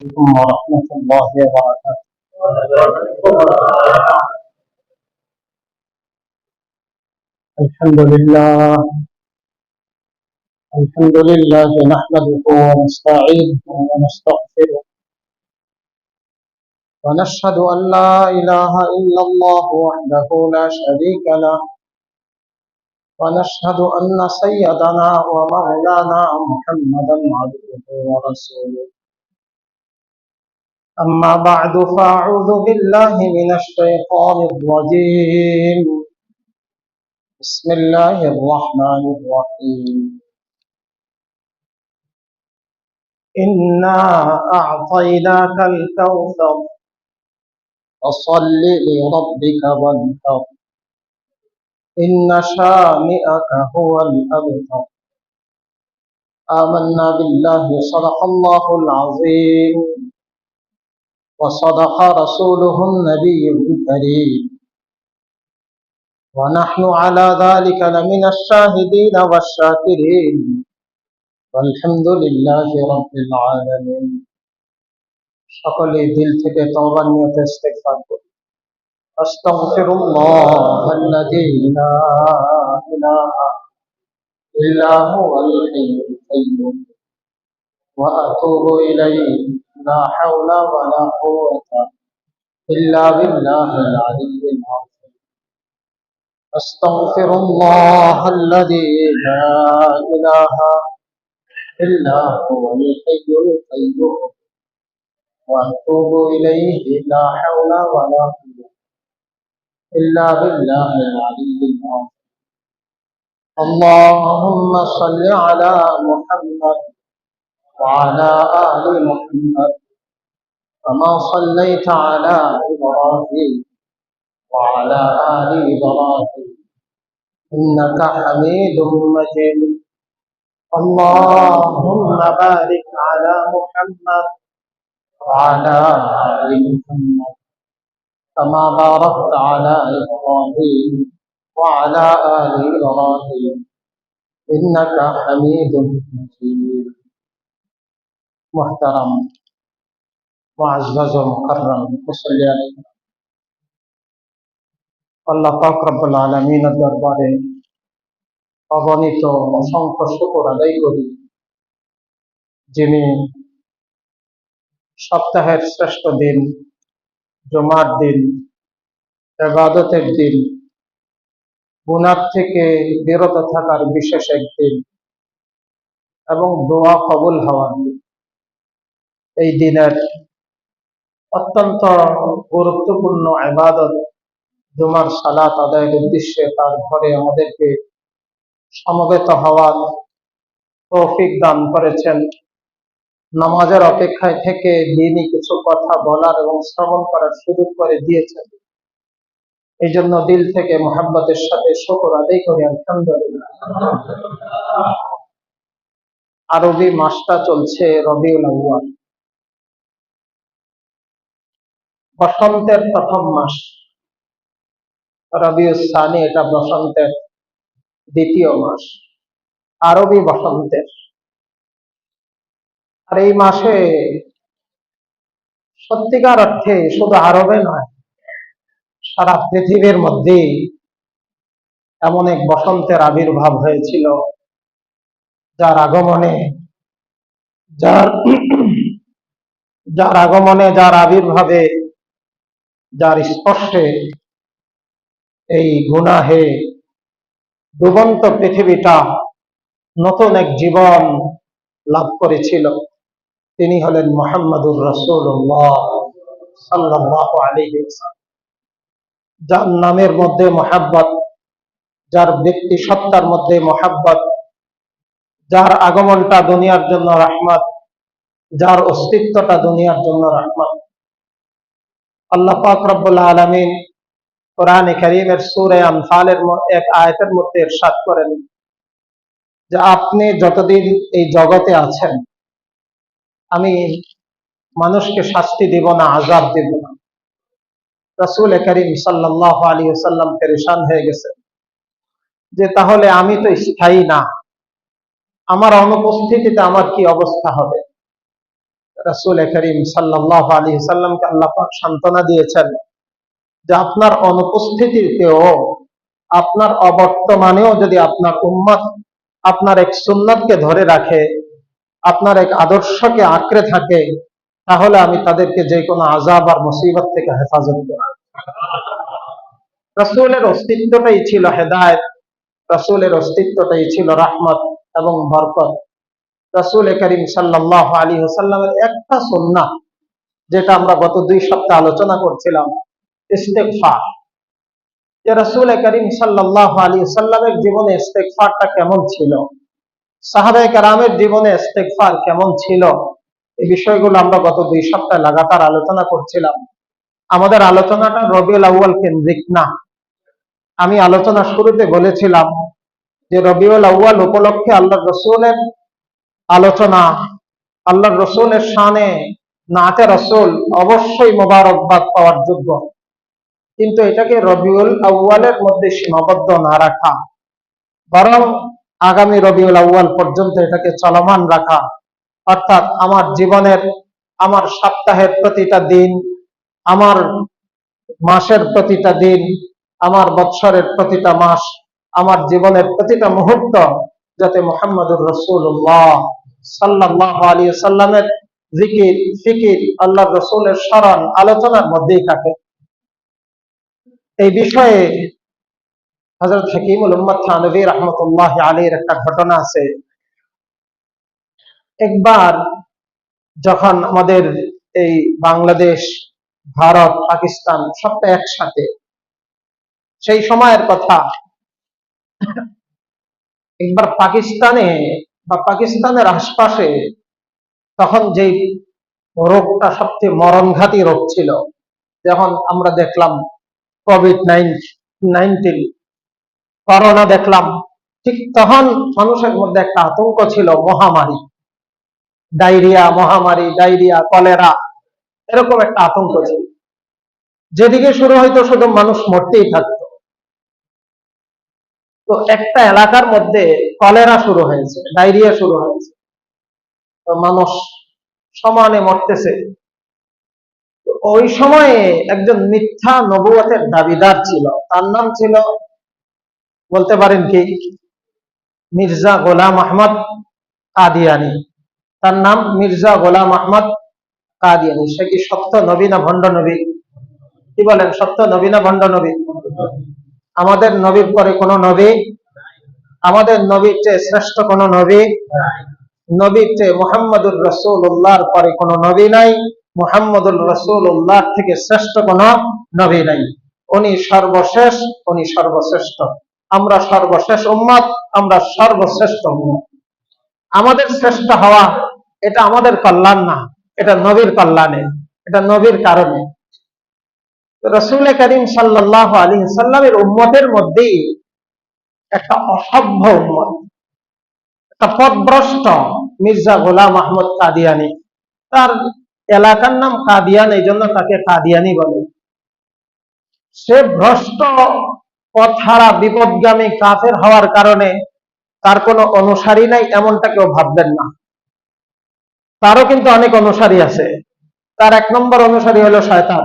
عليكم ورحمة الله وبركاته. الحمد لله نحمده ونستعينه ونستغفره ونشهد أن لا إله إلا الله وحده لا شريك له ونشهد أن سيدنا ومولانا محمدا عبده ورسوله. أما بعد فأعوذ بالله من الشيطان الرجيم. بسم الله الرحمن الرحيم. إنا أعطيناك الكوثر فصل لربك وانحر إن شانئك هو الأبتر. آمنا بالله صدق الله العظيم وصدق رسوله النبي الكريم ونحن على ذلك لمن الشاهدين والشاكرين والحمد لله رب العالمين. সকলে দিল থেকে তওবা নিয়তে ইস্তিগফার করি। আস্তাগফিরুল্লাহ আল্লাযী লা ইলাহা ইল্লা হুয়াল হাইয়ুল কাইয়্যুম ওয়া আতুবু ইলাইহি লা হাওলা ওয়া লা কুওয়াতা ইল্লা বিল্লাহিল আলিয়্যিল আযীম। আস্তাগফিরুল্লাহ আল্লাযী লা ইলাহা ইল্লা হুয়াল হাইয়ুল কাইয়্যুম وأتوب إليه لا حول ولا قوة إلا بالله العلي العظيم. اللهم صل على محمد وعلى آل محمد كما صليت على إبراهيم وعلى آل إبراهيم إنك حميد مجيد. اللهم بارك على محمد وعلى آل محمد كما باركت على إبراهيم وعلى آل إبراهيم إنك حميد مجيد. محترم معزز مكرم وصلي عليه আল্লাহ পাক রব্বুল আলামিনের দরবারে অগণিত অসংখ্য শুকর আদায় করি, যিনি সপ্তাহের শ্রেষ্ঠ দিন জুমার দিন, ইবাদতের দিন, গুনাহ থেকে বিরত থাকার বিশেষ একদিন এবং দোয়া কবুল হওয়ার দিন। এই দিনের অত্যন্ত গুরুত্বপূর্ণ ইবাদত জুমার সালাত আদায়ের উদ্দেশ্যে তার ঘরে আমাদেরকে সমবেত হওয়ার তৌফিক দান করেছেন। নামাজের অপেক্ষায় থেকে দিনই কিছু কথা বলার এবং শ্রবণ করার সুযোগ করে দিয়েছেন। এই জন্য দিল থেকে মুহাব্বতের সাথে শুকর আদায় করি আলহামদুলিল্লাহ। আরবি মাসটা চলছে রবিউল আউয়াল, বসন্তের প্রথম মাস। রবিউস সানি এটা বসন্তের দ্বিতীয় মাস, আরবি বসন্তের। আর এই মাসে সত্যিকার অর্থে শুধু আরবে নয়, সারা পৃথিবীর মধ্যে এমন এক বসন্তের আবির্ভাব হয়েছিল যার আগমনে যার আবির্ভাবে, যার স্পর্শে এই গুনাহে ডুবন্ত পৃথিবীটা নতুন এক জীবন লাভ করেছিল। তিনি হলেন মুহাম্মদুর রাসূলুল্লাহ সাল্লাল্লাহু আলাইহি ওয়াসাল্লাম। যার নামের মধ্যে মুহাব্বত, যার ব্যক্তি সত্তার মধ্যে মুহাব্বত, যার আগমনটা দুনিয়ার জন্য রহমত, যার অস্তিত্বটা দুনিয়ার জন্য রহমত। আল্লাহ পাক রব্বুল আলামিন কোরআনে কারীমের সূরা আনফালের এক আয়াতের মধ্যে ইরশাদ করেন যে আপনি যতদিন এই জগতে আছেন আমি মানুষকে শাস্তি দেব না, আযাব দেব না। রাসূল করিম সাল্লাল্লাহু আলাইহি ওয়াসাল্লাম পেরেশান হয়ে গেছেন যে তাহলে আমি তো স্থায়ী না, আমার অনুপস্থিতিতে আমার কি অবস্থা হবে। রাসূল করিম সাল্লাল্লাহু আলাইহি সাল্লামকে আল্লাহ পাক সান্ত্বনা দিয়েছেন যে আপনার অনুপস্থিতিতেও, আপনার অবর্তমানেও যদি আপনার উম্মত আপনার এক সুন্নাতকে ধরে রাখে, আপনার এক আদর্শকে আঁকড়ে থাকে, তাহলে আমি তাদেরকে যে কোনো আযাব আর মুসিবত থেকে হেফাজত করব। রাসূলের অস্তিত্বটাই ছিল হেদায়েত, রাসূলের অস্তিত্বটাই ছিল রাহমত এবং বরকত। রাসূল করিম সাল্লাল্লাহু আলাইহি ওয়াসাল্লামের একটা সুন্নাহ, যেটা আমরা গত 2 সপ্তাহ আলোচনা করছিলাম, ইস্তেগফার। যে রাসূল করিম সাল্লাল্লাহু আলাইহি ওয়াসাল্লামের জীবনে ইস্তেগফারটা কেমন ছিল, সাহাবায়ে কেরামের জীবনে ইস্তেগফার কেমন ছিল, এই বিষয়গুলো আমরা গত 2 সপ্তাহ লাগাতার আলোচনা করছিলাম। আমাদের আলোচনাটা রবিউল আউয়াল কেন্দ্রিক না। আমি আলোচনা শুরুতে বলেছিলাম যে রবিউল আউয়াল উপলক্ষে আল্লাহর রাসূলের আলোচনা, আল্লাহর রাসূলের শানে নাতে রাসূল অবশ্যই মোবারকবাদ পাওয়ার যোগ্য, কিন্তু এটাকে রবিউল আউয়ালের মধ্যে সীমাবদ্ধ না রাখা, বরং আগামী রবিউল আউয়াল পর্যন্ত এটাকে চলমান রাখা। অর্থাৎ আমার জীবনের, আমার সপ্তাহের প্রতিটা দিন, আমার মাসের প্রতিটা দিন, আমার বৎসরের প্রতিটা মাস, আমার জীবনের প্রতিটা মুহূর্ত যাতে মুহাম্মদুর রাসূলুল্লাহ সাল্লাল্লাহু আলাইহি সাল্লামের জিকির, ফিকির, আল্লাহর রাসূলের স্মরণ, আলোচনার মধ্যেই থাকে। এই বিষয়ে হযরত হাকিমুল উম্মাত থানভী রাহমাতুল্লাহি আলাইহির একটা ঘটনা আছে। একবার যখন আমাদের এই বাংলাদেশ, ভারত, পাকিস্তান সবটা একসাথে, সেই সময়ের কথা, একবার পাকিস্তানে বা পাকিস্তানের আশপাশে তখন যেই রোগটা সবচেয়ে মরণঘাতী রোগ ছিল, যখন আমরা দেখলাম কোভিড-19, করোনা দেখলাম, ঠিক তখন মানুষের মধ্যে একটা আতঙ্ক ছিল, মহামারী, ডায়রিয়া, কলেরা, এরকম একটা আতঙ্ক ছিল। যেদিকে শুরু হইতো শুধু মানুষ মরতেই থাকতো। তো একটা এলাকার মধ্যে কলেরা শুরু হয়েছে, ডায়রিয়া শুরু হয়েছে, তো মানুষ সমানে মরতেছে। ওই সময়ে একজন মিথ্যা নবুয়তের দাবিদার ছিল, তার নাম ছিল, বলতে পারেন কি, মির্জা গোলাম আহমদ কাদিয়ানী। তার নাম মির্জা গোলাম আহমদ কাদিয়ানী। সে কি সত্য নবী না ভণ্ড নবী? কি বলেন, সত্য নবী না ভণ্ড নবী? আমাদের নবীর পরে কোন নবী, আমাদের নবীর চেয়ে শ্রেষ্ঠ কোন নবী, নবীর চেয়ে মুহাম্মদুর রাসূলুল্লাহর পরে কোন নবী নাই, মুহাম্মদুর রাসূলুল্লাহ থেকে শ্রেষ্ঠ কোন নবী নাই। উনি সর্বশেষ, উনি সর্বশ্রেষ্ঠ। আমরা সর্বশেষ উম্মত, আমরা সর্বশ্রেষ্ঠ উম্মত। আমাদের শ্রেষ্ঠ হওয়া এটা আমাদের কল্যাণ না, এটা নবীর কল্যাণে, এটা নবীর কারণে। রাসূল করিম সাল্লাল্লাহু আলাইহি সাল্লামের উম্মতের মধ্যেই একটা অসভ্য উম্মত, একটা পথভ্রষ্ট মির্জা গোলাম আহমদ কাদিয়ানী। তার এলাকার নাম কাদিয়ান, এই জন্য তাকে কাদিয়ানী বলে। সে ভ্রষ্ট, পথহারা, বিপদগামী, কাফের হওয়ার কারণে তার কোনো অনুসারী নাই এমনটা কেউ ভাববেন না। তারও কিন্তু অনেক অনুসারী আছে। তার 1 নম্বর অনুসারী হলো শয়তান,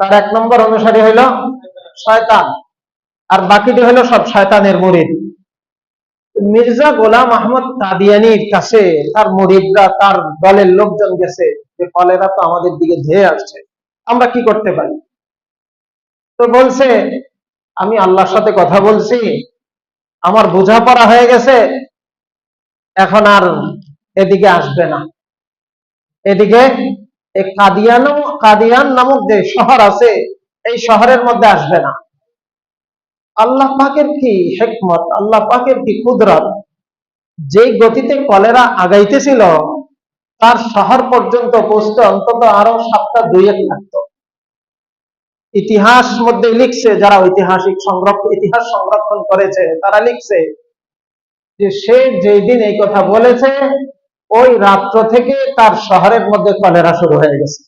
তার 1 নম্বর অনুসারী হলো শয়তান, আর বাকিটি হলো সব শয়তানের মুরিদ। মির্জা গোলাম আহমদ কাদিয়ানীর কাছে তার মুরিদরা, তার দলের লোকজন গেছে যে কলেরা তো আমাদের দিকে ধেয়ে আসছে, আমরা কি করতে পারি? তো বলছে, আমি আল্লাহর সাথে কথা বলছি, আমার বোঝাপড়া হয়ে গেছে, এখন আর এদিকে আসবে না, এদিকে এই কাদিয়ান নামক যে শহর আছে, এই শহরের মধ্যে আসবে না। আল্লাহ পাকের কি হিকমত, আল্লাহ পাকের কি কুদরত, যেই গতিতে কলেরা আগাইতেছিল, তার শহর পর্যন্ত পৌঁছতে অন্তত আরো 7 টা 2-1 লাগতো। ইতিহাস মধ্যে লিখছে, যারা ইতিহাস সংরক্ষণ করেছে, তারা লিখছে যে সে যেই দিন এই কথা বলেছে, ওই রাত্র থেকে তার শহরের মধ্যে কলেরা শুরু হয়ে গেছে।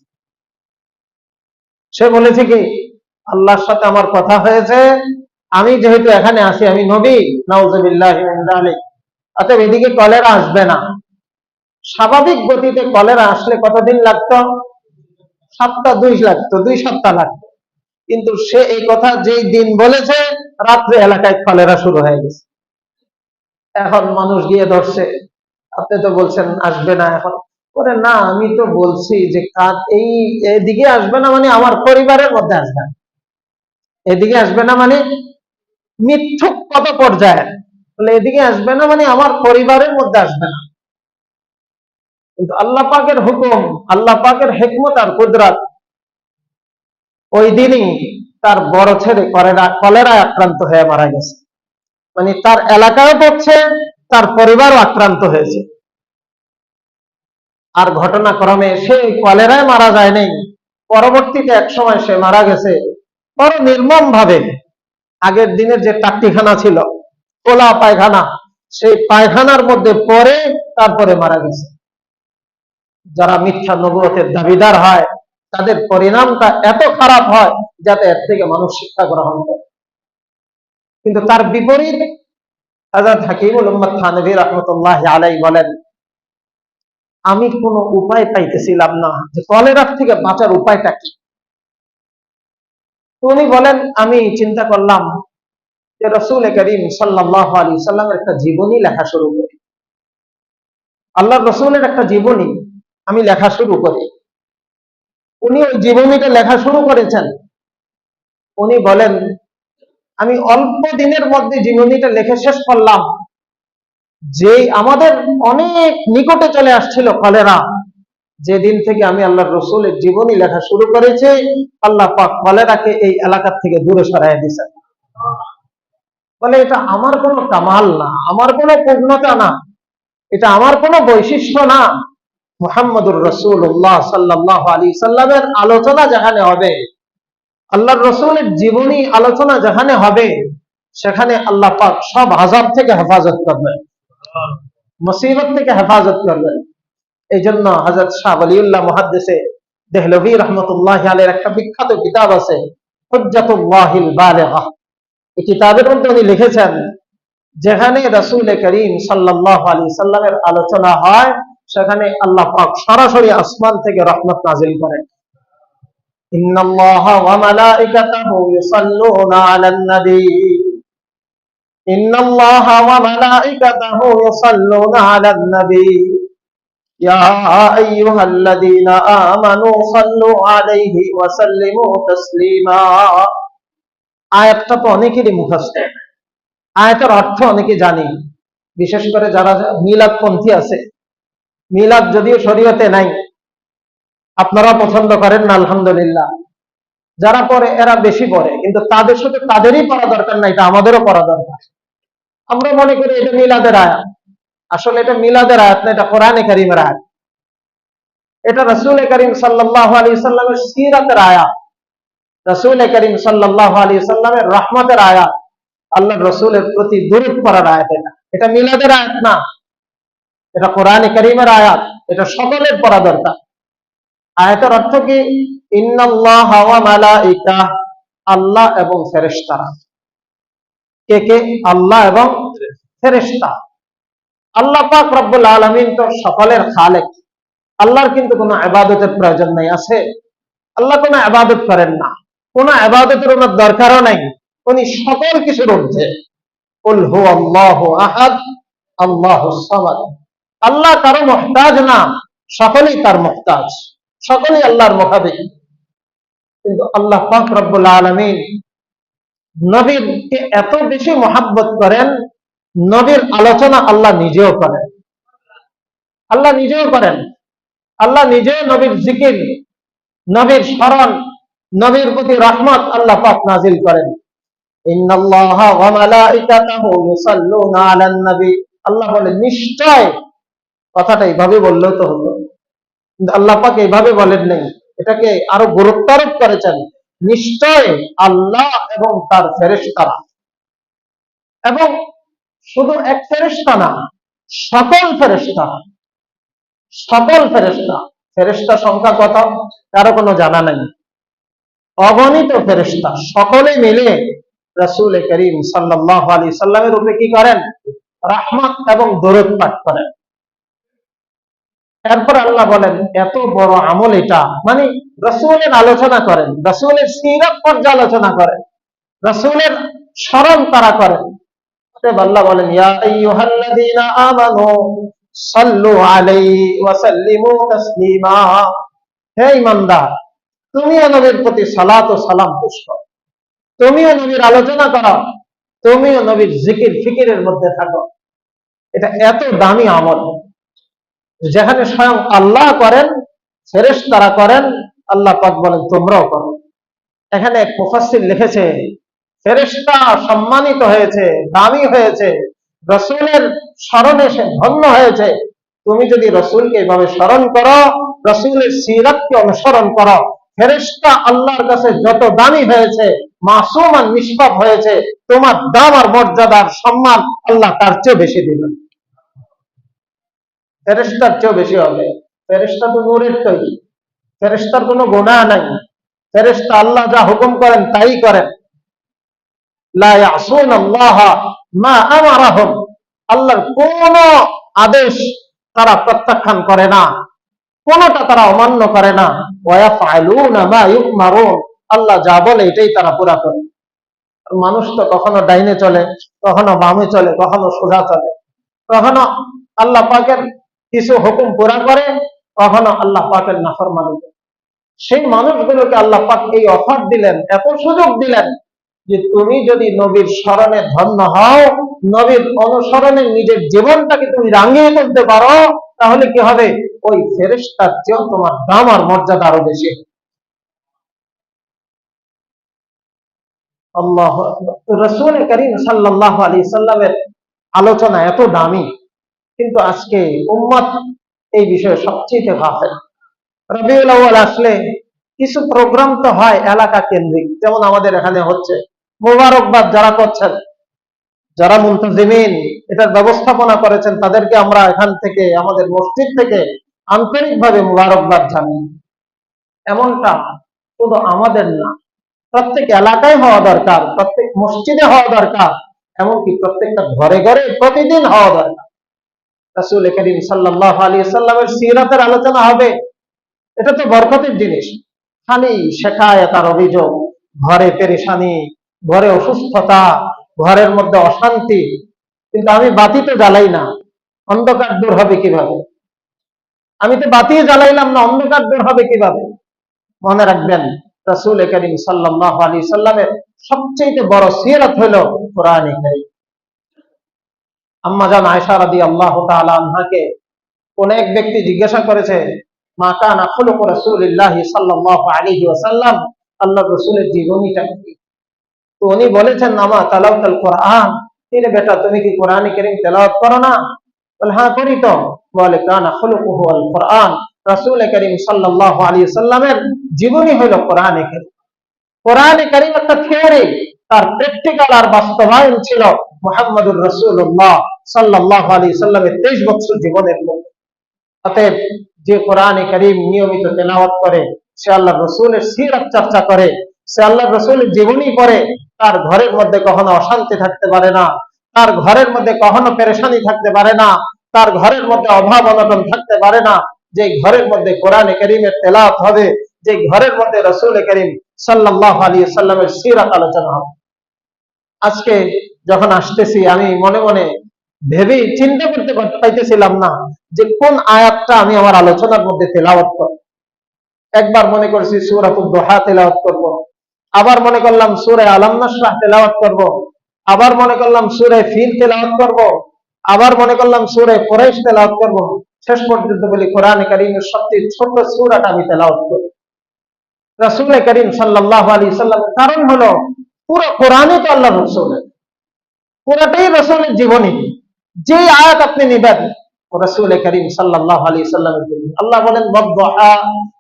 সে বলেছে কি, আল্লাহর সাথে আমার কথা হয়েছে, আমি যেহেতু এখানে আছি, আমি নবী, নাউজুবিল্লাহি মিন যালিক, অতএব এদিকে কলেরা আসবে না। স্বাভাবিক গতিতে কলেরা আসলে কতদিন লাগতো? 2 লাগতো, 2 সপ্তাহ লাগতো। কিন্তু সে এই কথা যেই দিন বলেছে, রাত্রে এলাকায় কলেরা শুরু হয়ে গেছে। এখন মানুষ গিয়ে ধরছে, আপনি তো বলছেন আসবে না, এখন ওরে না, আমি তো বলছি যে এই এদিকে আসবে না মানে আমার পরিবারের মধ্যে আসবে না, এদিকে আসবে না মানে মিথ্যুক কত পর্যায়ে, বলে এদিকে আসবে না মানে আমার পরিবারের মধ্যে আসবে না। কিন্তু আল্লাহ পাকের হুকুম, আল্লাহ পাকের হিকমত আর কুদরত, ওই দিনই তার বড় ছেলে কলেরায় আক্রান্ত হয়ে মারা গেছে। মানে তার এলাকায় পড়ছে, তার পরিবারও আক্রান্ত হয়েছে। আর ঘটনাক্রমে সে কলেরায় মারা যায় নাই, পরবর্তীতে এক সময় সে মারা গেছে বড় নির্মম ভাবে। আগের দিনের যে টাট্টিখানা ছিল, খোলা পায়খানা, সেই পায়খানার মধ্যে পড়ে তারপরে মারা গেছে। যারা মিথ্যা নবুয়তের দাবিদার হয়, তাদের পরিণামটা এত খারাপ হয় যাতে এর থেকে মানুষ শিক্ষা গ্রহণ করে। কিন্তু তার বিপরীত হযরত হাকিমুল উম্মাত থানভী রাহমাতুল্লাহি আলাইহি বলেন, আমি কোনো উপায় পাইতেছিলাম না যে কলেরার থেকে বাঁচার উপায়টা কি। উনি বলেন, আমি চিন্তা করলাম যে রাসূল করিম সাল্লাল্লাহু আলাইহি সাল্লামের একটা জীবনী লেখা শুরু করি। আল্লাহর রাসূলের একটা জীবনী আমি লেখা শুরু করি। উনি ওই জীবনীটা লেখা শুরু করেছেন। উনি বলেন, আমি অল্প দিনের মধ্যে জীবনীটা লিখে শেষ করলাম। যে আমাদের অনেক নিকটে চলে আসছিল কলেরা, যেদিন থেকে আমি আল্লাহর রাসূলের জীবনী লেখা শুরু করেছি, আল্লাহ পাক কলেরাকে এই এলাকা থেকে দূরে সরাইয়া দিয়েছেন। বলে এটা আমার কোনো কামাল না, আমার কোনো পূর্ণতা না, এটা আমার কোনো বৈশিষ্ট্য না। মুহাম্মদুর রাসূলুল্লাহ সাল্লাল্লাহু আলাইহি সাল্লামের আলোচনা যেখানে হবে, আল্লাহর রাসূলের জীবনী আলোচনা যেখানে হবে, সেখানে আল্লাহ পাক সব আযাব থেকে হেফাজত করবেন, মুসিবত থেকে হেফাজত করবেন। এই জন্য হযরত শাহ ওয়ালিউল্লাহ মুহাদ্দিসে দেহলভী রাহমাতুল্লাহি আলাইহির একটা বিখ্যাত কিতাব আছে, হুজ্জাতুল্লাহিল বালিগা। এই কিতাবের মধ্যে উনি লিখেছেন, যেখানে রাসূল করিম সাল্লাল্লাহু আলাইহি সাল্লামের আলোচনা হয়, সেখানে আল্লাহ পাক সরাসরি আসমান থেকে রহমত নাযিল করেন। ইন্নাল্লাহা ওয়া মালাইকাতাহু ইউসাল্লুনা আলান নবী, ইন্নাল্লাহা ওয়া মালাইকাতাহু ইউসাল্লুনা আলান নবী, ইয়া আইয়ুহাল্লাযীনা আমানু সাল্লু আলাইহি ওয়া সাল্লিমু তাসলিমা। আয়াতটা তো অনেকেরই মুখস্থ, আয়াতের অর্থ অনেকে জানি, বিশেষ করে যারা মিলাদপন্থী আছে। মিলাদ যদিও শরীয়তে নাই, আপনারা পছন্দ করেন না, আলহামদুলিল্লাহ। যারা পড়ে এরা বেশি পড়ে, কিন্তু তাদের সাথে তাদেরই পড়া দরকার না, এটা আমাদেরও পড়া দরকার। আমরা মনে করি এটা মিলাদের আয়াত, আসলে এটা মিলাদের আয়াত না, এটা কোরআনে কারীমের আয়াত। এটা রাসূল করিম সাল্লাল্লাহু আলাইহি সাল্লামের সিরাতের আয়াত, রাসূল করিম সাল্লাল্লাহু আলাইহি সাল্লামের রহমতের আয়াত, আল্লাহর রাসূলের প্রতি দুরূদ পড়ার আয়াত। এটা মিলাদের আয়াত না, এটা কোরআনে কারীমের আয়াত, এটা সকলের পড়া দরকার। আয়াতের অর্থ কি? ইন্নাল্লাহা ওয়া মালাইকা, আল্লাহ এবং ফেরেশতারা। কে কে? আল্লাহ এবং ফেরেশতা। আল্লাহ পাক রব্বুল আলামিন তো সকলের খালেক, আল্লাহর কিন্তু কোনো ইবাদতের প্রয়োজন নাই। আছে? আল্লাহ কোনো ইবাদত করেন না, কোনো ইবাদতের ওনার দরকারও নাই, উনি সকল কিছুর ঊর্ধ্বে। কুল হুয়াল্লাহু আহাদ আল্লাহুস সামাদ। আল্লাহ কারো মুহতাজ না, সকলেই তার মুহতাজ, সকলেই আল্লাহর মুখাপেক্ষী। কিন্তু আল্লাহ পাক রব্বুল আলামিন নবীকে এত বেশি মহাব্বত করেন, নবীর আলোচনা আল্লাহ নিজেও করেন, আল্লাহ নিজেও করেন। আল্লাহ নিজেও নবীর জিকির, নবীর স্মরণ, নবীর প্রতি রহমত আল্লাহ পাক নাজিল করেন। ইন্নাল্লাহা ওয়া মালাইকাতাহু ইউসাল্লুনা আলান নবী। আল্লাহ বলেন নিশ্চয়, কথাটা এইভাবে বললেও তো হতো, কিন্তু আল্লাহ পাক এইভাবে বলেন নাই, এটাকে আরো গুরুত্ব আরোপ করেছেন। নিশ্চয় আল্লাহ এবং তার ফেরেশতারা, এবং শুধু এক ফেরেশতা না, সকল ফেরেশতা, সকল ফেরেশতা। ফেরেশতা সংখ্যা কত কারো কোনো জানা নাই, অগণিত ফেরেশতা সকলে মিলে রাসূল করিম সাল্লাল্লাহু আলাইহি সাল্লামের উপরে কি করেন? রহমত এবং দরুদ পাঠ করেন। এরপর আল্লাহ বলেন এত বড় আমল এটা, মানে রাসূলের আলোচনা করেন, রাসূলের সিরাত পর্যালোচনা করেন, রাসূলের স্মরণ তারা করেন। আল্লাহ বলেন ইয়া আইয়ুহাল্লাযীনা আমানু সাল্লু আলাইহি ওয়া সাল্লিমু তাসলিমা। হে ঈমানদার, তুমিও নবীর প্রতি সালাত ও সালাম পেশ করো, তুমিও নবীর আলোচনা করো, তুমিও নবীর জিকির ফিকিরের মধ্যে থাকো। এটা এত দামি আমল, যেখানে স্বয়ং আল্লাহ করেন, ফেরেশতারা করেন, আল্লাহ পাক বলেন তোমরাও করো। এখানে এক মুফাসসির লিখেছে ফেরেশতা সম্মানিত হয়েছে, দামি হয়েছে, রাসূলের স্মরণে সে ধন্য হয়েছে। তুমি যদি রাসূলকে এভাবে স্মরণ করো, রাসূলের সিরাতকে অনুসরণ করো, ফেরেশতা আল্লাহর কাছে যত দামি হয়েছে, মাসুম আর নিষ্পাপ হয়েছে, তোমার দাম আর মর্যাদার সম্মান আল্লাহ তার চেয়ে বেশি দিবেন, ফেরেশতার চেয়ে বেশি হবে। ফেরেশতা তো নূরের তৈরি, ফেরেশতার কোনো গুনাহ নাই, ফেরেশতা আল্লাহ যা হুকুম করেন তাই করেন। লা ইয়াসুনাল্লাহা মা আমারাহুম, আল্লাহর কোন আদেশ তারা প্রত্যাখ্যান করে না, কোনটা তারা অমান্য করে না। ওয়া ইয়াফআলুনা মা ইউমারুন, আল্লাহ যা বলে এটাই তারা পুরা করে। মানুষ তো কখনো ডাইনে চলে, কখনো বামে চলে, কখনো সোজা চলে, কখনো আল্লাহ পাকের কিছু হুকুম পুরা করে, কখনো আল্লাহ পাকের নাফরমানি করে। সেই মানুষগুলোকে আল্লাহ পাক এই অফার দিলেন, এত সুযোগ দিলেন যে তুমি যদি নবীর স্মরণে ধন্য হও, নবীর অনুসরণে নিজের জীবনটাকে তুমি রাঙিয়ে তুলতে পারো, তাহলে কি হবে? ওই ফেরেশতার চেয়েও তোমার দাম আর মর্যাদা আরো বেশি। আল্লাহু আকবার। রাসূল করিম সাল্লাল্লাহু আলাইহি সাল্লামের আলোচনা এত দামি, কিন্তু আজকে উম্মত এই বিষয়ে সবচেয়ে গাফেল। রবিউল আউয়াল আসলে কিছু প্রোগ্রাম তো হয় এলাকা কেন্দ্রিক, যেমন আমাদের এখানে হচ্ছে। মোবারকবাদ যারা করছেন, যারা মুনতাজিমিন এটার ব্যবস্থাপনা করেছেন, তাদেরকে আমরা এখান থেকে, আমাদের মসজিদ থেকে আন্তরিকভাবে মোবারকবাদ জানাই। এমনটা শুধু আমাদের না, প্রত্যেক এলাকায় হওয়া দরকার, প্রত্যেক মসজিদে হওয়া দরকার, এমনকি প্রত্যেকটা ঘরে ঘরে প্রতিদিন হওয়া দরকার। রাসূল করিম সাল্লাল্লাহু আলাইহি সাল্লামের সিরাতের আলোচনা হবে, এটা তো বরকতের জিনিস। খালি শেখায়ত আর অভিযোগ, ঘরে পেরেশানি, ঘরে অসুস্থতা, ঘরের মধ্যে অশান্তি, কিন্তু আমি বাতি তো জ্বালাই না, অন্ধকার দূর হবে কিভাবে? আমি তো বাতি জ্বালাইলাম না, অন্ধকার দূর হবে কিভাবে? মনে রাখবেন, রাসূল করিম সাল্লাল্লাহু আলাইহি সাল্লামের সবচেয়ে বড় সিরাত হলো কোরআন কারীম। আম্মা জান আয়েশা রাদিয়াল্লাহু তাআলা আনহাকে কোন এক ব্যক্তি জিজ্ঞাসা করেছে, মা কানা খুলুকু রাসূলিল্লাহি সাল্লাল্লাহু আলাইহি ওয়াসাল্লাম, আল্লাহর রাসূলের জীবনীটা কি? তো উনি বলেছেন, আমা তালাওয়াতুল কোরআন। রে বেটা, তুমি কি কোরআন কারীম তেলাওয়াত করো না? বলে হ্যাঁ করি তো। বলে কানা খুলুকুহু আল কোরআন, রাসূল করিম সাল্লাল্লাহু আলাইহি ওয়াসাল্লামের জীবনী হলো কোরআন কারীম। কোরআন কারীম একটা থিওরি, তার প্র্যাকটিক্যাল আর বাস্তবায়ন ছিল মুহাম্মদুর রাসূলুল্লাহ সাল্লাল্লাহু আলাইহি ওয়াসাল্লামের 23 বছর জীবনের মধ্যে। অতএব যে কোরআন কারীম নিয়মিত তেলাওয়াত করে, সে আল্লাহর রাসূলের সিরাত চর্চা করে, সে আল্লাহর রাসূলের জীবনী পড়ে, তার ঘরের মধ্যে কখনো অশান্তি থাকতে পারে না, তার ঘরের মধ্যে কখনো পেরেশানি থাকতে পারে না, তার ঘরের মধ্যে অভাব অনটন থাকতে পারে না। যে ঘরের মধ্যে কোরআন কারীমের তেলাওয়াত হবে, যে ঘরের মধ্যে রাসূল করিম সাল্লাল্লাহু আলাইহি ওয়াসাল্লামের সিরাত আলোচনা হবে। আজকে যখন আসতেছি, আমি মনে মনে ভেবে চিন্তা করতে পাইতেছিলাম না যে কোন আয়াতটা আমি আমার আলোচনার মধ্যে তেলাওয়াত করব। একবার মনে করছি সূরাতুদ দুহা তেলাওয়াত করব, আবার মনে করলাম সূরা আলাম নাশরাহ তেলাওয়াত করব, আবার মনে করলাম সূরা ফিল তেলাওয়াত করব, আবার মনে করলাম সূরা কুরাইশ তেলাওয়াত করব। শেষ পর্যন্ত বলি কোরআন কারীমের সবচেয়ে ছোট সূরাটা আমি তেলাওয়াত করি। রাসূল করিম সাল্লাল্লাহু আলাইহি সাল্লাম, কারণ হলো পুরো কোরআনই তো আল্লাহর রাসূলের, পুরোটাই রাসূলের জীবনী। যে আয়াত আপনি নিবেন রাসূল করিম সাল্লাল্লাহু আলাইহি সাল্লামের জীবনী। আল্লাহ বলেন ওয়াদ-দুহা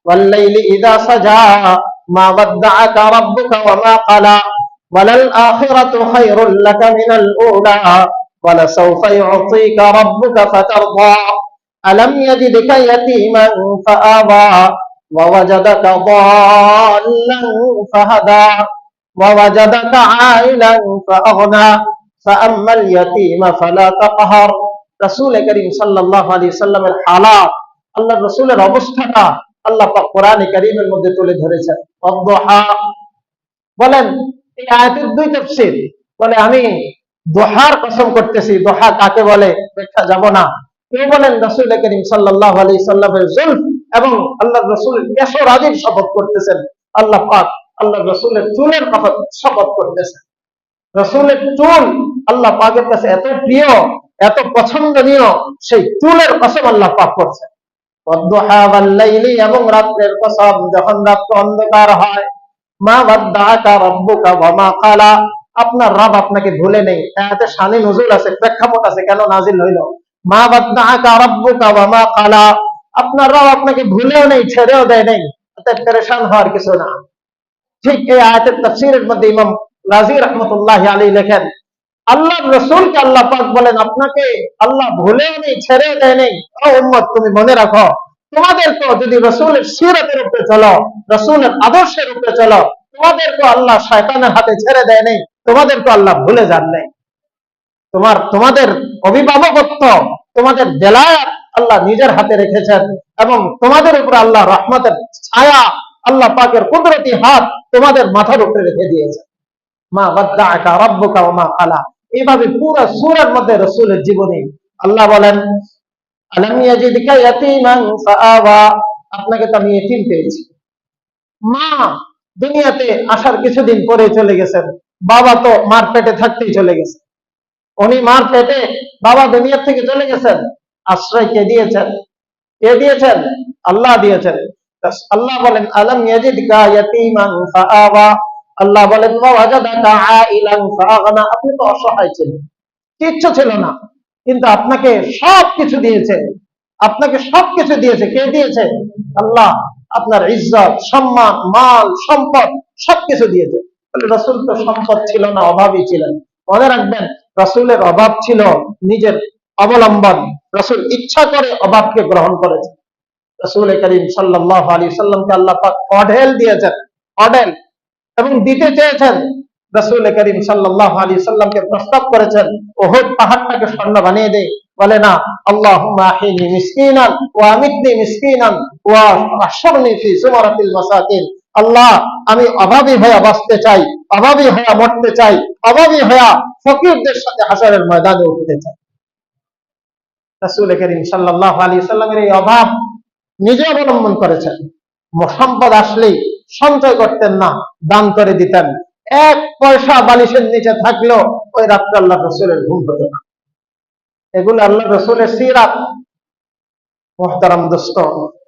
ওয়াল-লাইলি ইযা সাজা মা ওয়াদ্দাআকা রাব্বুকা ওয়া মা ক্বালা ওয়ালাল আখিরাতু খায়রুল লাকা মিনাল উলা ওয়ালাসাওফা ইউ'তিকা রাব্বুকা ফাতারদা আলাম ইয়াজিদকা ইয়াতীমান ফাআওয়া ওয়া ওয়াজাদাকা দাল্লান ফাহাদা ওয়া ওয়াজাদাকা আইলান ফাআগনা ফাআম্মাল ইয়াতীমা ফালা তাকহার। রাসূল করিম সাল্লাল্লাহু আলাইহি সাল্লামের হালাত আল্লাহ রসুলের অবস্থাটা আল্লাহ পাক কোরআনে কারীমের মধ্যে তুলে ধরেছেন। ওয়াদ-দুহা বলেন, এই আয়াতের দুই তাফসীর। বলে আমি দোহার কসম করতেছি। দোহা কাকে বলে ব্যাখ্যা যাব না। কেউ বলেন রাসূল করিম সাল্লাল্লাহু আলাইহি সাল্লামের জুলফ এবং আল্লাহ রসুলের কেশর আদির শপথ করতেছেন। আল্লাহ পাক আল্লাহ রসুলের চুলের কথা শপথ করতেছেন। রসুলের চুল আল্লাহ পাকের কাছে এত প্রিয়, এত পছন্দনীয়, সেই চুলের কসম আল্লাহ পাক করছেন। ওয়াদ-দুহা ওয়াল-লাইলি, এবং রাতের কসম যখন রাত অন্ধকার হয়। মা ওয়াদ্দাআকা রাব্বুকা ওয়া মা ক্বালা, আপনার রব আপনাকে ভুলে নেই। এতে শানে নুজুল আছে, প্রেক্ষাপট আছে কেন নাজিল হইল। মা ওয়াদ্দাআকা রাব্বুকা ওয়া মা ক্বালা, আপনার রব আপনাকে ভুলেও নেই, ছেড়েও দেয় নাই। এতে পেরেশান হওয়ার কিছু না। ঠিক এই আয়াতের তাফসীরের মধ্যে ইমাম রাজি রাহমাতুল্লাহি আলাইহি লেখেন, আল্লাহর রাসূলকে আল্লাহ পাক বলেন আপনাকে আল্লাহ ভুলেও নেই, ছেড়েও দেয় নাই। ও উম্মত, তুমি মনে রাখো, তোমাদের তো যদি রাসূলের সিরাতের উপরে চলো, রাসূলের আদর্শের উপরে চলো, তোমাদেরকে আল্লাহ শয়তানের হাতে ছেড়ে দেয় নাই, তোমাদেরকে আল্লাহ ভুলে যান নাই। তোমাদের অভিভাবকত্ব, তোমাদের বেলায়াত আল্লাহ নিজের হাতে রেখেছেন, এবং তোমাদের উপর আল্লাহ রহমতের ছায়া, আল্লাহ পাকের কুদরতি হাত তোমাদের মাথার উপরে রেখে দিয়েছেন। মা ওয়াদ্দাআকা রাব্বুকা ওয়া মা ক্বালা। এইভাবে পুরো সূরার মধ্যে রাসূলের জীবনী আল্লাহ বলেন, আলাম ইয়াজিদকা ইয়াতীমান ফাআওয়া, আপনাকে তো আমি এতিম পেয়েছি। মা দুনিয়াতে আসার কিছুদিন পরে চলে গেছেন, বাবা তো মার পেটে থাকতেই চলে গেছে। উনি মার পেটে, বাবা দুনিয়া থেকে চলে গেছেন। আশ্রয় কে দিয়েছেন? কে দিয়েছেন? আল্লাহ দিয়েছেন। আল্লাহ বলেন, আলাম ইয়াজিদকা ইয়াতীমান ফাআওয়া, আল্লাহ বলেন ওয়াজাদাকা আইলান ফাআগনা, আপনি তো অসহায় ছিলেন, কিচ্ছু ছিল না, কিন্তু আপনাকে সবকিছু দিয়েছে। আপনাকে সবকিছু দিয়েছে। কে দিয়েছে? আল্লাহ। আপনার ইজ্জত, সম্মান, মাল, সম্পদ সবকিছু দিয়েছে। তাহলে রাসূল তো সম্পদ ছিল না, অভাবী ছিলেন। মনে রাখবেন, রাসূলের অভাব ছিল নিজের অবলম্বন। রাসূল ইচ্ছা করে অভাবকে গ্রহণ করেছেন। রাসূল করিম সাল্লাল্লাহু আলাইহি সাল্লামকে আল্লাহ পাক অঢেল দিয়েছেন, অঢেল, এবং দিতে চেয়েছেন। রাসূল করিম সাল্লাল্লাহু আলাইহি সাল্লামকে প্রস্তাব করেছেন, উহুদ পাহাড়টাকে স্বর্ণ বানিয়ে দে। বলে না, আল্লাহুম্মা আহিনি মিসকিনান ওয়া আমিতনি মিসকিনান ওয়া আহশুরনি ফি যুমারাতিল মাসাকিন। আল্লাহ, আমি অভাবী হয়ে বাঁচতে চাই, অভাবী হয়ে মরতে চাই, অভাবী হয়ে ফকিরদের সাথে হাশরের ময়দানে উঠতে চাই। রাসূল করিম সাল্লাল্লাহু আলাইহি সাল্লামের এই অভাব নিজে অবলম্বন করেছেন। সম্পদ আসলেই সঞ্চয় করতেন না, দান করে দিতেন। এক পয়সা বালিশের নিচে থাকলেও ওই রাত্রে আল্লাহ রসুলের ঘুম হতো না। এগুলো আল্লাহ রসুলের সিরাত। মুহতারাম দোস্ত,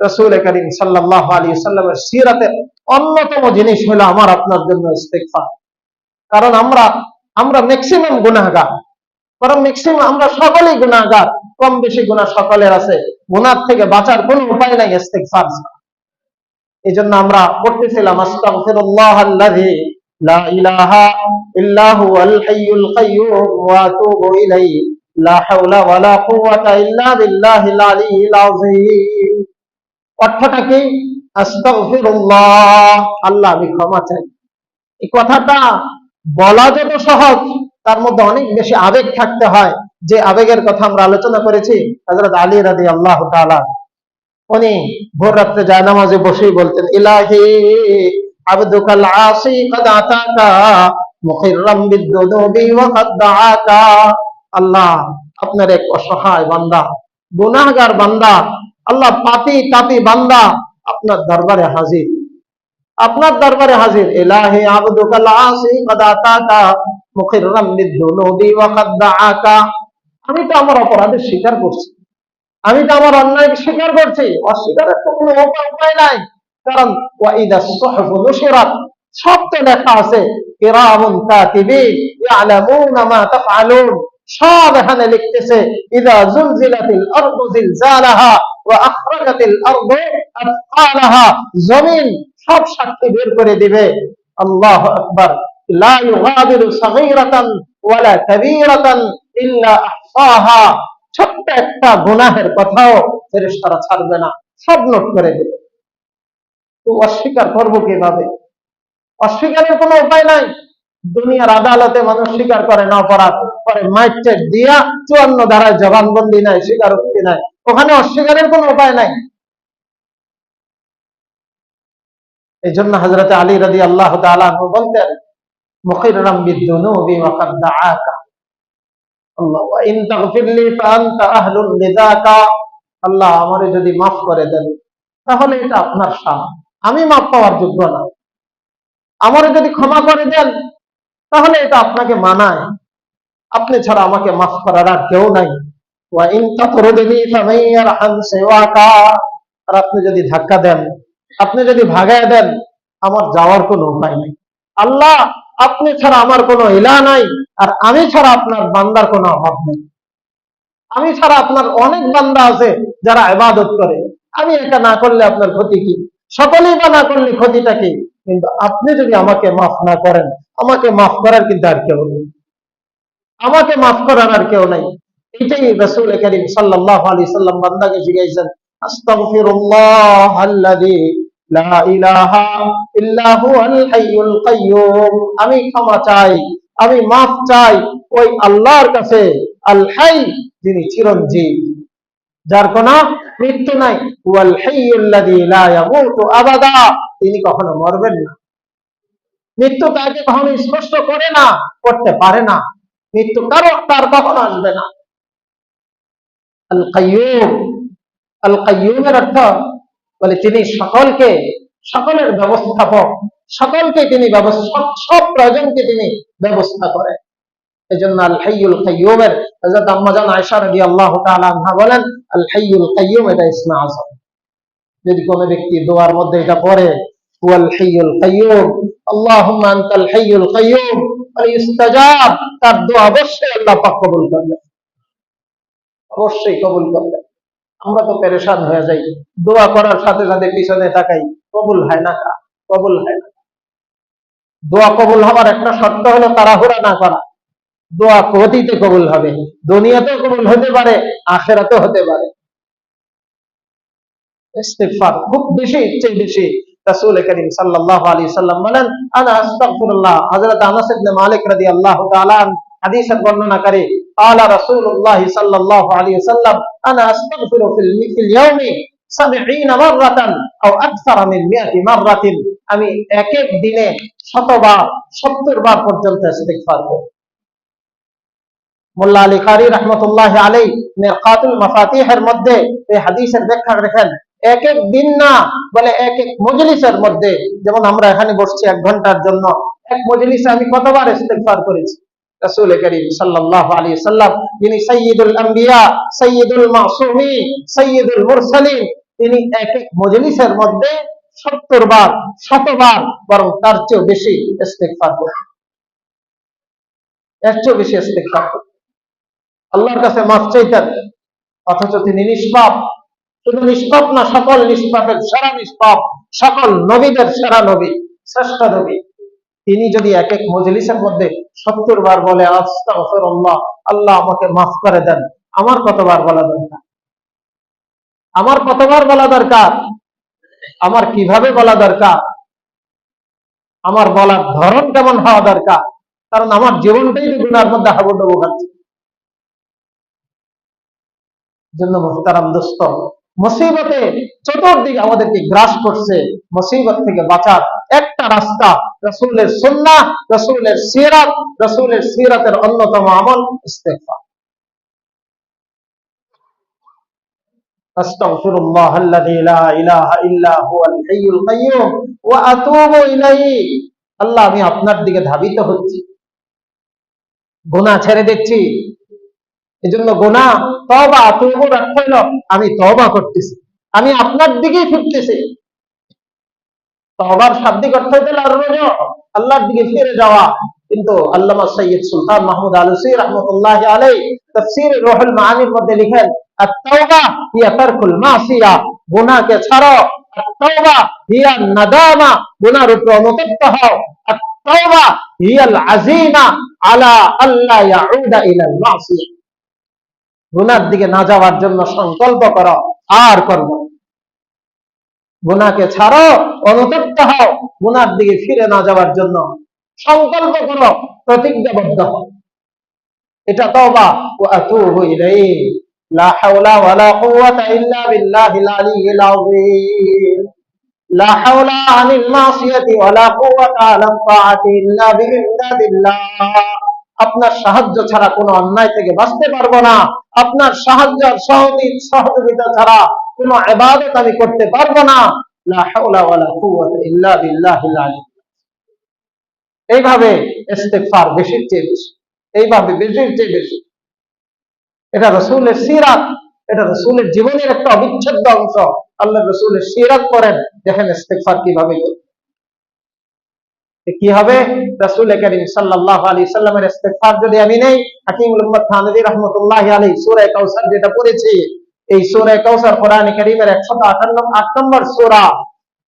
রাসূল করিম সাল্লাল্লাহু আলাইহি সাল্লামের সিরাতের অন্যতম জিনিস হলো আমার আপনার জন্য ইস্তিগফার। কারণ আমরা ম্যাক্সিমাম গুনাহগার, কারণ ম্যাক্সিমাম আমরা সকলেই গুনাহগার, কম বেশি গুনাহ সকলের আছে। গুনাহ থেকে বাঁচার কোনো উপায় নাই ইস্তিগফার। এই জন্য আমরা পড়তেছিলাম, আস্তাগফিরুল্লাহাল্লাযী লা ইলাহা ইল্লা হুয়াল হাইয়ুল কাইয়্যুম ওয়া আতুবু ইলাইহি লা হাওলা ওয়ালা কুওয়াতা ইল্লা বিল্লাহিল আলিয়্যিল আযীম। অর্থটা কি? আস্তাগফিরুল্লাহ, আল্লাহ আমি ক্ষমা চাই। এই কথাটা বলা যত সহজ, তার মধ্যে অনেক বেশি আবেগ থাকতে হয়। যে আবেগের কথা আমরা আলোচনা করেছি, হযরত আলী রাদিয়াল্লাহু তাআলা, উনি ভোর রাত্রে জায়নামাজে বসেই বলতেন, ইলাহি আবদুকাল আসি কদ আতাকা মুখিররাম বিদ্দুনুবি ওয়া কদ দাআকা। আল্লাহ, আপনার এক অসহায় বান্দা, গুনাহগার বান্দা, আল্লাহ পাপী তাপী বান্দা আপনার দরবারে হাজির, আপনার দরবারে হাজির। ইলাহি আবদুকাল আসি কদ আতাকা মুখিররাম বিদ্দুনুবি ওয়া কদ দাআকা। আমি তো আমার অপরাধের স্বীকার করছি, আমি তো আমার অন্যায় স্বীকার করছি, অস্বীকারের তো কোনো উপায় নাই। কারণ ওয়াইদা সুহুফ নুশিরাত, সব তো লেখা আছে, কিরামুন কাতিবিন ইয়ালামুনা মা তাফআলুন, সব এখানে লিখতেছে। ইযা জুলজিলাতিল আরদু জিলজালাহা ওয়া আখরাজাতিল আরদু আথকালাহা, জমিন সব সাক্ষী বের করে দিবে। আল্লাহু আকবার। লা ইউগাদিরু সাগীরাতান ওয়ালা কাবীরাতান ইল্লা আহসাহা, ছোট্ট একটা গুনাহের কথাও ফেরেশতারা ছাড়বে না, সব নোট করে দেবে। তো অস্বীকার করবো কিভাবে? অস্বীকারের কোনো উপায় নাই। দুনিয়ার আদালতে মানুষ স্বীকার করে না অপরাধ, পরে মাইটের দিয়া 54 ধারায় জবানবন্দি নাই, স্বীকারোক্তি নাই, ওখানে অস্বীকারের কোনো উপায় নাই। এই জন্য হযরত আলী রাদিয়াল্লাহু তাআলা আনহু বলতেন, মুকিররাম বিদ্দুনুবি ওয়া কাদ দাআকা আল্লাহ ওয়া ইন তাগফিরলি ফাআনতা আহলুল লিযাকা। আল্লাহ আমারে যদি মাফ করে দেন তাহলে এটা আপনার শান, আমি মাফ পাওয়ার যোগ্য না। আমারে যদি ক্ষমা করে দেন তাহলে এটা আপনাকে মানায়, আপনি ছাড়া আমাকে মাফ করার আর কেউ নাই। ওয়া ইন তাতরুদনি ফামান ইয়ারহাম সিওয়াকা। আর আপনি যদি ধাক্কা দেন, আপনি যদি ভাগায় দেন, আমার যাওয়ার কোনো উপায় নেই। আল্লাহ আপনি ছাড়া আমার কোনো ইলাহ নাই, আর আমি ছাড়া আপনার বান্দার কোনো অভাব নেই। আমি ছাড়া আপনার অনেক বান্দা আছে যারা ইবাদত করে, আমি এটা না করলে আপনার ক্ষতি কি? সকলেই বা না করলে ক্ষতিটা কি? কিন্তু আপনি যদি আমাকে মাফ না করেন, আমাকে মাফ করার কিন্তু আর কেউ নেই, আমাকে মাফ করার আর কেউ নাই। এটাই রাসূল করিম সাল্লাল্লাহু আলাইহি সাল্লাম বান্দাকে শিখাইছেন, আস্তাগফিরুল্লাহ আল্লাযী লা ইলাহা ইল্লা হুয়াল হাইয়ুল কাইয়্যুম। আমি ক্ষমা চাই, আমি মাফ চাই ওই আল্লাহর কাছে, আল হাই, যিনি চিরঞ্জীব, যার কোনো মৃত্যু নাই, ওয়াল হাইয়ুল্লাযী লা ইয়ামুতু আবাদা, তিনি কখনো মরবেন না। মৃত্যু তাকে কখনো স্পষ্ট করে না, করতে পারে না, মৃত্যু কারো তার কখনো আসবে না। আল কাইয়্যুম, আল কাইয়্যুমের অর্থ বলে তিনি সকলকে, সকলের ব্যবস্থাপক, সকলকে তিনি সব প্রয়োজনকে তিনি ব্যবস্থা করেন। এই জন্য আল হাইয়ুল কাইয়্যুমের হযরত আম্মা জান আয়েশা রাদিয়াল্লাহু তাআলা আনহা বলেন, আল হাইয়ুল কাইয়্যুম এটা ইসমে আযম। যদি কোনো ব্যক্তি দোয়ার মধ্যে এটা পড়ে, হুয়াল হাইয়ুল কাইয়্যুম আল্লাহুম্মা আনতাল হাইয়ুল কাইয়্যুম ফায়ুস্তাজাব, তার দোয়া অবশ্যই আল্লাহ পাক কবুল করবেন, অবশ্যই কবুল করবেন। আমরা তো পেরেশান হয়ে যাই, দোয়া করার সাথে সাথে পিছনে তাকাই, কবুল হয় না, কবুল হয় না। দোয়া কবুল হওয়ার একটা শর্ত হলো তাড়াহুড়া না করা। দোয়া গতিতে কবুল হবে, দুনিয়াতেও কবুল হতে পারে, আখিরাতেও হতে পারে। ইস্তিগফার খুব বেশি, ইচ্ছে বেশি। রাসূল করিম সাল্লাল্লাহু আলাইহি সাল্লাম বলেন, আনা আস্তাগফিরুল্লাহ। হযরত আনাস ইবনে মালিক রাদিয়াল্লাহু তাআলা হাদিসের বর্ণনা করে, قال رسول الله صلى الله عليه وسلم انا استغفر في اليوم 70 مرة او اكثر من 100 مرة। আমি এক এক দিনে 100 বার, 70 বার পর্যন্ত ইস্তিগফার করি। মোল্লা আলী কারি রহমতুল্লাহ আলাইহি মিরকাতুল মাফাতিহের মধ্যে এই হাদিসের ব্যাখ্যা রেখেন, এক এক দিন না, বলে এক এক মজলিসের মধ্যে। যেমন আমরা এখানে বসছি 1 ঘন্টার জন্য, এক মজলিসে আমি কতবার ইস্তিগফার করেছি। রাসূল করিম সাল্লাল্লাহু আলাইহি সাল্লাম, যিনি সাইয়্যিদুল আম্বিয়া, সাইয়্যিদুল মাসুমিন, সাইয়্যিদুল মুরসালিন, তিনি এক এক মজলিসের মধ্যে 70 বার, 100 বার, বরং তার চেয়েও বেশি ইস্তিগফার করেন, এর চেয়েও বেশি ইস্তিগফার করেন, আল্লাহর কাছে মাফ চাইতেন। অথচ তিনি নিষ্পাপ, শুধু নিষ্পাপ না, সকল নিষ্পাপের সেরা নিষ্পাপ, সকল নবীদের সেরা নবী, শ্রেষ্ঠ নবী। তিনি যদি এক এক মজলিসের মধ্যে 70 বার বলে আস্তাগফিরুল্লাহ, আল্লাহ আমাকে মাফ করে দেন, আমার কতবার বলা দরকার? আমার কতবার বলা দরকার? আমার কিভাবে বলা দরকার? আমার বলার ধরন কেমন হওয়া দরকার? কারণ আমার জীবনটাই গুনার মধ্যে হাবুডুবু খাচ্ছে। জন্য মুহতারাম দোস্ত, মুসিবতে চতুর্দিকে আমাদেরকে গ্রাস করছে, মুসিবত থেকে বাঁচার একটা রাস্তা রাসূলের সুন্নাহ, রাসূলের সিরাত, রাসূলের সিরাতের অন্যতম আমল ইস্তিগফার। আস্তাগফিরুল্লাহাল্লাযী লা ইলাহা ইল্লা হুয়াল হাইয়ুল কাইয়্যুম ওয়া আতুবু ইলাইহি। আল্লাহ আমি আপনার দিকে ধাবিত হচ্ছি, গুনাহ ছেড়ে দিচ্ছি। এজন্য গুনাহ, তওবা, তওবার অর্থ হলো আমি তওবা করতেছি, আমি আপনার দিকেই ফিরতেছি। তওবার শাব্দিক অর্থ হলো আর-রুজু, আল্লাহর দিকে ফিরে যাওয়া। কিন্তু আল্লামা সৈয়দ সুলতান মাহমুদ আলুসী রাহমাতুল্লাহি আলাইহি তাফসীর রুহুল মাআনির মধ্যে লিখেন, আত-তাওবা হিয়া তারকুল মাসিয়া, গুনাহকে ছাড়ো। আত-তাওবা হিয়া নাদামা, গুনাহর উপর অনুতপ্ত হও। আত-তাওবা হিয়াল আযীমা আলা আল্লা ইয়াউদা ইলাল মাসিয়া, গুনার দিকে না যাওয়ার জন্য সংকল্প করো আর করবো। গুনাহকে ছাড়ো, অনুতপ্ত হও, গুনার দিকে ফিরে না যাওয়ার জন্য সংকল্প করো, প্রতিজ্ঞাবদ্ধ হও। এটা তওবা। ওয়া আতুবু ইলাইহি লা হাওলা ওয়ালা কুওয়াতা ইল্লা বিল্লাহিল আলিয়্যিল আযীম। লা হাওলা আনিল মাসিয়াতি ওয়ালা কুওয়াতা আলা তাআতি ইল্লা বিইমদাদিল্লাহ। আপনার সাহায্য ছাড়া কোনো অন্যায় থেকে বাঁচতে পারবো না, আপনার সাহায্য সহযোগিতা ছাড়া কোনো ইবাদত আমি করতে পারবো না। লা হাওলা ওয়ালা কুওয়াতা ইল্লা বিল্লাহিল আলী। এইভাবে ইস্তিগফার বেশির চেয়ে বেশি, এইভাবে বেশির চেয়ে বেশি। এটা রাসূলের সিরাত, এটা রাসূলের জীবনের একটা অবিচ্ছেদ্য অংশ। আল্লাহ রাসূলের সিরাত করেন, দেখেন ইস্তিগফার কিভাবে কি হবে। রাসূল করিম সাল্লাল্লাহু আলাইহি সাল্লামের ইস্তিগফার যদি আমি নেই, হাকিমুল উম্মাত থানভী রাহমাতুল্লাহি আলাইহি সূরা কাউসার যেটা পড়েছি, এই সূরা কাউসার কোরআনে কারীমের 158 নম্বর সূরা,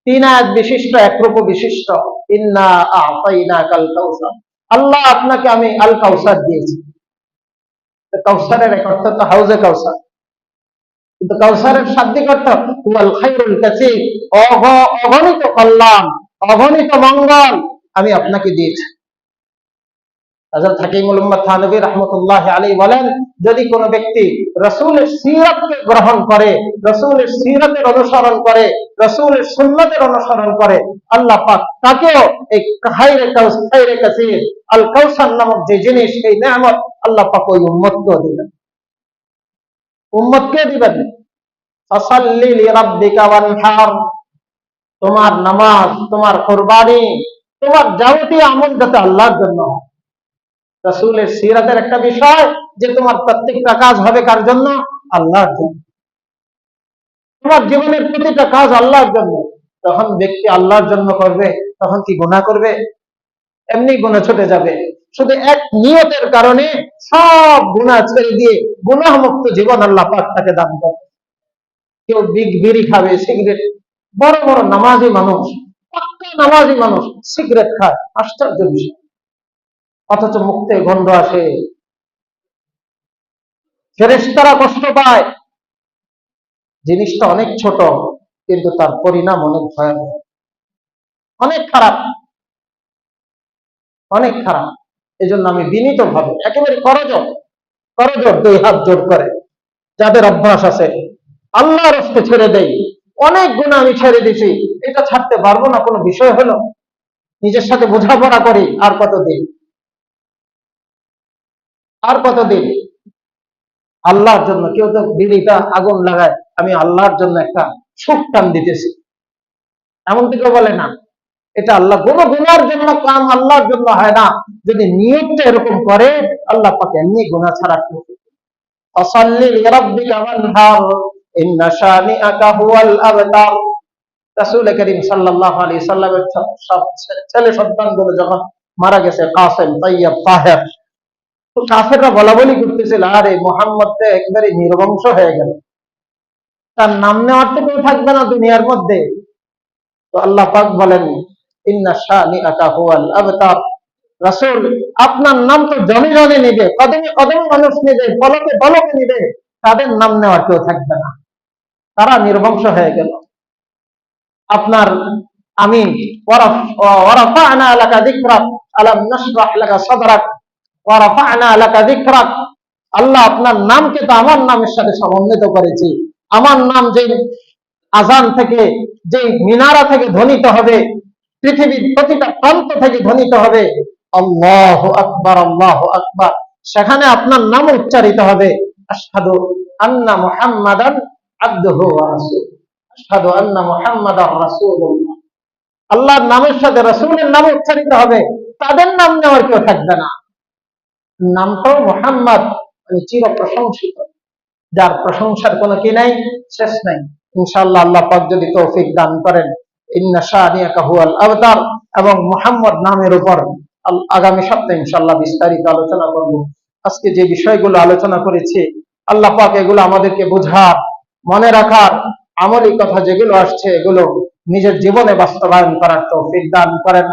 3 আয়াত বিশিষ্ট, এক রূপ বিশিষ্ট। ইন্না আ'তাইনাকাল কাউসার, আল্লাহ আপনাকে আমি আল কাউসার দিয়েছি। কাউসারের এক অর্থ তো হাউজে কাউসার, কিন্তু কাউসারের শাব্দিক অর্থ হুয়াল খায়রুল কাসীর, অগণিত কল্যাণ, অগণিত মঙ্গল আমি আপনাকে দিয়েছি। হযরত হাকিমুল উম্মাত থানভী রাহমাতুল্লাহি আলাইহি বলেন, যদি কোনো ব্যক্তি রাসূলের সিরাতকে গ্রহণ করে, রাসূলের সিরাতের অনুসরণ করে, রাসূলের সুন্নাতের অনুসরণ করে, আল্লাহ পাক তাকেও এই খায়রে কাসীর আল কাউসার নামক যে জিনিস, এই নেয়ামত আল্লাহ পাক ওই উম্মতকে দিবেন। উম্মতকে দিবেন। ফাসাল্লি লিরাব্বিকা ওয়ানহার, তোমার নামাজ, তোমার কুরবানি, তোমার যাবতীয় আমল যাতে আল্লাহর জন্য। রাসূলের সিরাতের একটা বিষয় যে তোমার প্রত্যেকটা কাজ হবে কার জন্য? আল্লাহর জন্য। তোমার জীবনের প্রতিটা কাজ আল্লাহর জন্য। তখন ব্যক্তি আল্লাহর জন্য করবে, তখন কি গুনাহ করবে? এমনি গুনাহ ছুটে যাবে। শুধু এক নিয়তের কারণে সব গুনাহ ছেড়ে দিয়ে গুনাহ মুক্ত জীবন আল্লাহ পাক তাকে দান করবে। কেউ বিড়ি খাবে, সিগারেট, বড় বড় নামাজি মানুষ, পাক্কা নামাজি মানুষ সিগারেট খায়, আশ্চর্য বিষয়, অথচ মুক্তে গন্ধ আসে, ফেরেশতারা কষ্ট পায়। জিনিসটা অনেক ছোট, কিন্তু তার পরিণাম অনেক ভয়াবহ, অনেক খারাপ, অনেক খারাপ। এই জন্য আমি বিনীত ভাবে একেবারে করজোর দুই হাত জোর করে, যাদের অভ্যাস আছে আল্লাহর রাস্তায় ছেড়ে দেই, অনেক গুনাহ আমি ছেড়ে দিছি, এটা ছাড়তে পারবো না কোনো বিষয় হলো, নিজের সাথে বোঝাপড়া করি, আর কতদিন, আর কতদিন আল্লাহর জন্য। কেউ তো বিড়িটা আগুন লাগায়, আমি আল্লাহর জন্য একটা সুখ টান দিতেছি, এমন কি কেউ বলে না? এটা আল্লাহ, কোনো গুনার জন্য কাম আল্লাহর জন্য হয় না। যদি নিয়তটা এরকম করে, আল্লাহ পাক এমনি গুনাহ ছাড়া করবে। ফাসাল্লি লিরাব্বিকা ওয়ানহার ইন্না শানিআকা হুয়াল আবতার। রাসূল করিম সাল্লাল্লাহু আলাইহি সাল্লামের সব ছেলে সন্তানগুলো যখন মারা গেছে, কাসেম, তাইয়্যিব, তাহের, তো কাফেররা বলা বলি করতেছিল, আরে মুহাম্মদ তো একবারে নির্বংশ হয়ে গেল, তার নাম নেওয়ার তো কেউ থাকবে না দুনিয়ার মধ্যে। তো আল্লাহ পাক বলেন, ইন্না শানিআকা হুয়াল আবতার, রাসূল আপনার নাম তো জনে জনে নিবে, কদমে কদমে মানুষ নিবে, পলকে পলকে নিবে, তাদের নাম নেওয়ার কেউ থাকবে না, তারা নির্বংশ হয়ে গেল। আপনার আমি ওয়ারাফা'না লাকা যিকরাক আলাম নাশরাহ লাকা সাদরাক ওয়ারাফা'না লাকা যিকরাক। আল্লাহ আপনার নামকে তো আমার নামের সাথে সমন্বিত করেছি। আমার নাম যে আজান থেকে, যে মিনারা থেকে ধ্বনিত হবে, পৃথিবীর প্রতিটা প্রান্ত থেকে ধ্বনিত হবে, আল্লাহু আকবার, আল্লাহু আকবার, সেখানে আপনার নাম উচ্চারিত হবে, আশহাদু আন্না মুহাম্মাদান আবদুহু ওয়া রাসূলুহু, আশহাদু আন্না মুহাম্মাদার রাসূলুল্লাহ। আল্লাহর নামের সাথে রাসূলের নাম উচ্চারিত হবে, তাদের নাম নেওয়ার কেউ থাকবে না। নামটাও মুহাম্মদ, মানে চির প্রশংসিত, যার প্রশংসার কোনো কি নাই, শেষ নাই। ইনশাআল্লাহ আল্লাহ পাক যদি তৌফিক দান করেন, ইন্না শানিআকা হুয়াল আবতার এবং মুহাম্মদ নামের উপর আগামী সপ্তাহে ইনশাআল্লাহ বিস্তারিত আলোচনা করব। আজকে যে বিষয়গুলো আলোচনা করেছি, আল্লাহ পাক এগুলো আমাদেরকে বোঝার, মনে রাখার, আমলি কথা যেগুলো আসছে এগুলো নিজের জীবনে বাস্তবায়ন করার তৌফিক দান করেন।